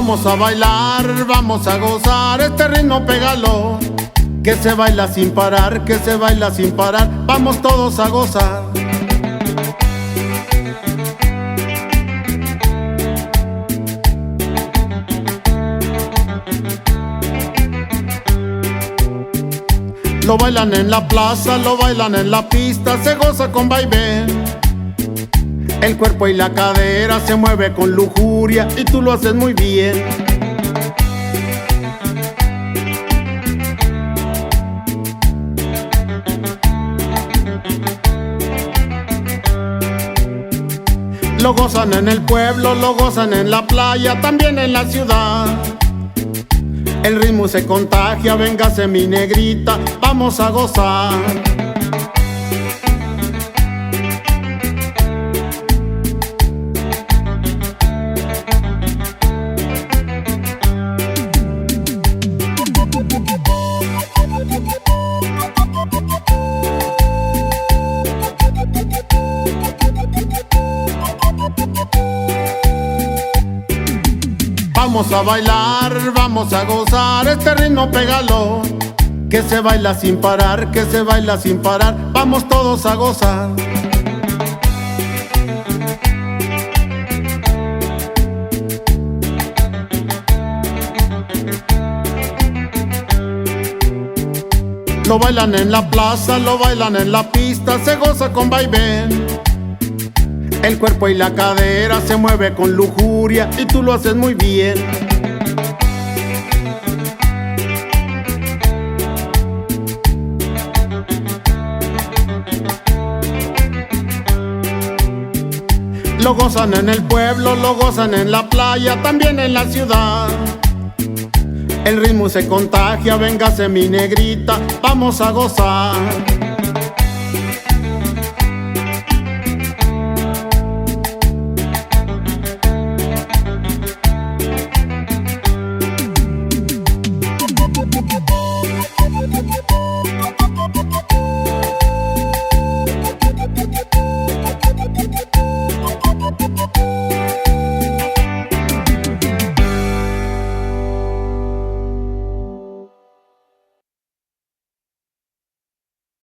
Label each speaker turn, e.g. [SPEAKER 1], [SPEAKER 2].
[SPEAKER 1] Vamos a bailar, vamos a gozar, este ritmo pégalo, que se baila sin parar, que se baila sin parar, vamos todos a gozar. Lo bailan en la plaza, lo bailan en la pista, se goza con vaivén. El cuerpo y la cadera se mueve con lujuria y tú lo haces muy bien. Lo gozan en el pueblo, lo gozan en la playa, también en la ciudad. El ritmo se contagia, véngase mi negrita, vamos a gozar. Vamos a bailar, vamos a gozar, este ritmo pégalo, que se baila sin parar, que se baila sin parar, vamos todos a gozar. Lo bailan en la plaza, lo bailan en la pista, se goza con vaivén. El cuerpo y la cadera se mueve con lujuria y tú lo haces muy bien. Lo gozan en el pueblo, lo gozan en la playa, también en la ciudad. El ritmo se contagia, véngase mi negrita, vamos a gozar.